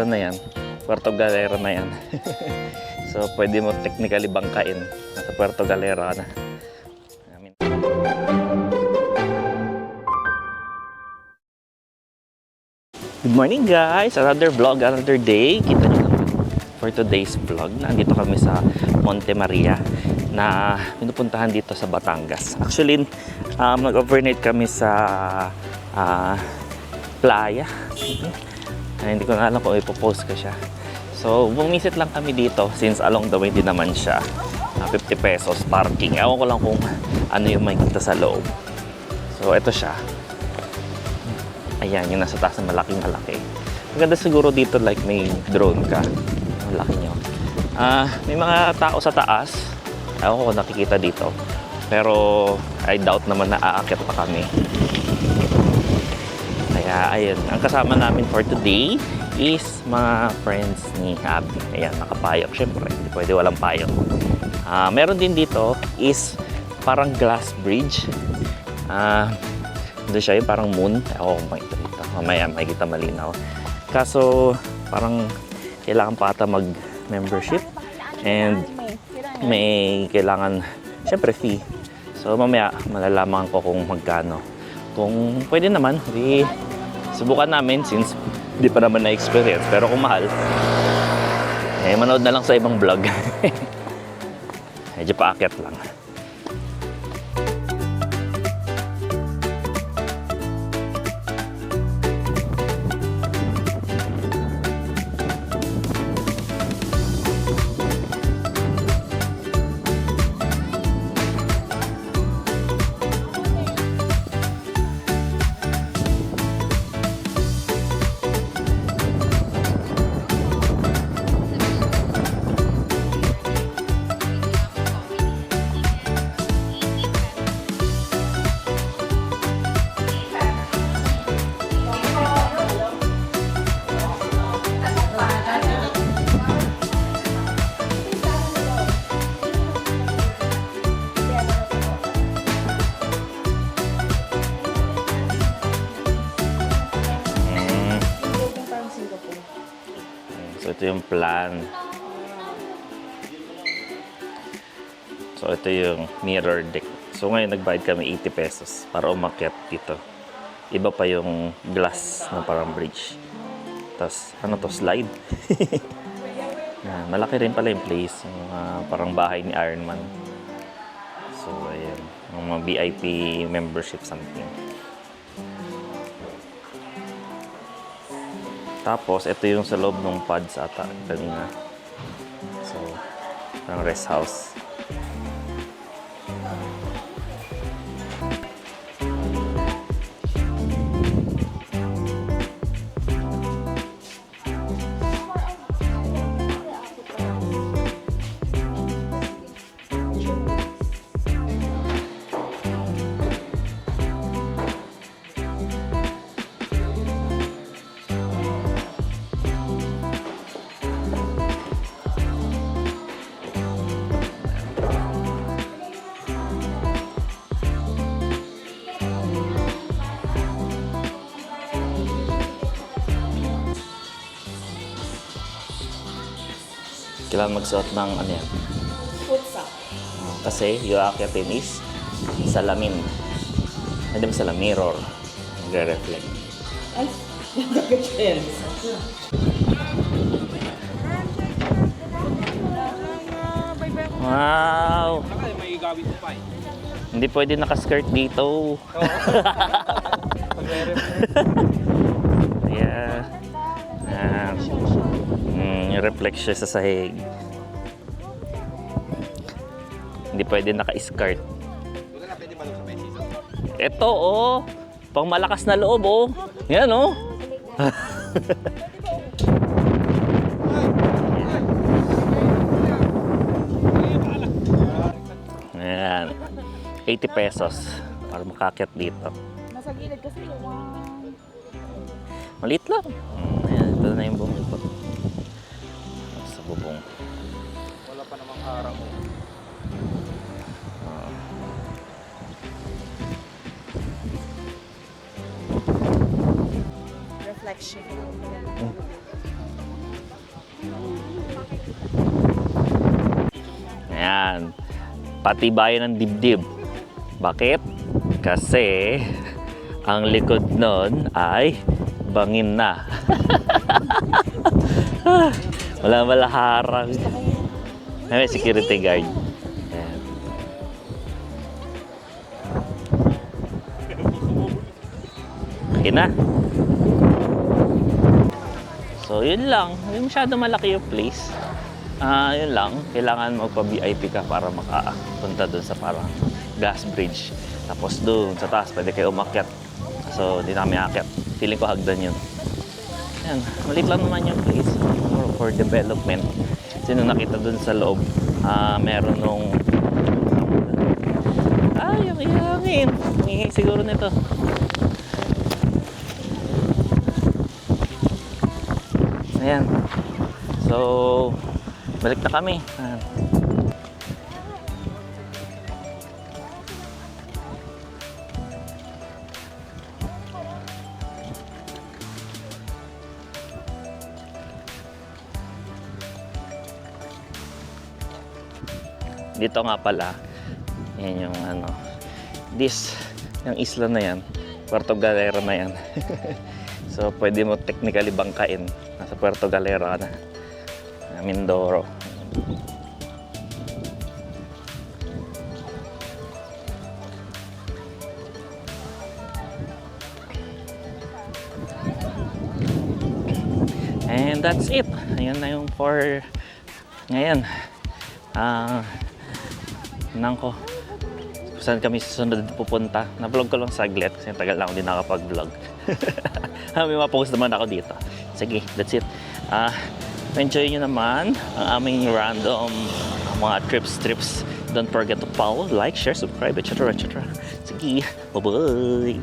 na yan. Puerto Galera na yan. So, pwede mo technically bangkain. Nasa Puerto Galera na. Good morning guys! Another vlog, another day. Kita nyo naman for today's vlog. Nandito kami sa Monte Maria na pinupuntahan dito sa Batangas. Actually, nag-overnight kami sa playa. Hindi ko na alam kung ipopost ko siya. So, bumisit lang kami dito since along the way din naman siya. 50 pesos parking. Ewan ko lang kung ano yung makikita sa loob. So, ito siya. Ayan, yung nasa taas na malaki. Maganda siguro dito like may drone ka. Malaki nyo. May mga tao sa taas. Ewan ko kung nakikita dito. Pero I doubt naman na aakyat pa kami. Kaya ayun, ang kasama namin for today is mga friends ni Abby. Ayan, nakapayok. Siyempre, hindi pwede walang payok. Meron din dito is parang glass bridge. Doon siya yung parang moon. Ako kung makita dito. Mamaya makikita malinaw. Kaso parang kailangan pa ata mag-membership. And may kailangan, syempre fee. So mamaya malalaman ko kung magkano. Kung pwede naman, subukan namin since di pa naman na-experience. Pero kung mahal, manood na lang sa ibang vlog. Medyo paakyat lang. So ito yung plan. So ito yung mirror deck. So ngayon nagbayad kami 80 pesos para umakyat dito. Iba pa yung glass na parang bridge. Tapos ano to, slide. Malaki rin pala yung place. Yung, parang bahay ni Iron Man. So ayan, yung mga VIP membership something. Tapos, ito yung sa loob ng pods ata kanina. So, parang rest house. Kailangan magsuot ng ano yan? Putsa. Kasi yung aakyatin is salamin. Hindi ba salamin? Mirror. Nagre-reflect. Ay, nagkakachel. Wow! May gawin pa eh. Hindi pwede nakaskirt dito. Yeah. Yung reflect siya sa sahig. Hindi pwede naka-skirt. Doon na pwede ba sa may season? Ito oh, pang malakas na loob oh. Yan oh. Ayan. 80 pesos para makakyat dito. Nasa gilid kasi yung Maliit lang. Ayan, ito na yung bumong ko. Sa bubong. Wala pa namang araw. reflection. Ayan. Patibayan ng dibdib. Bakit? Kasi ang likod nun ay bangin na. Wala harang. May security guard. Ayan. Okay na. So, yun lang. Hindi masyado malaki yung place. Yun lang. Kailangan magpa-VIP ka para makapunta dun sa parang gas bridge. Tapos dun sa taas, pwede kayo umakyat. So, hindi na kami akyat. Feeling ko hagdan yun. Yan. Maliit lang naman yung place. More for development. Sino nakita dun sa loob? Meron nung... yung ihangin. Hingin siguro nito. Ayan. So, balik na kami. Dito nga pala, yan yung ano, yung isla na yan, Puerto Galera na yan. So, pwede mo technically bangkain. Nasa Puerto Galera na. Mindoro. And that's it. Ayan na yung for ngayon. Nangko. Saan kami susunod pupunta? Na-vlog ko lang saglit kasi tagal lang ako din nakapag-vlog. May mapost naman ako dito. Sige, that's it. Enjoy nyo naman ang aming random mga trips. Don't forget to follow, like, share, subscribe, etc. Sige, bye-bye!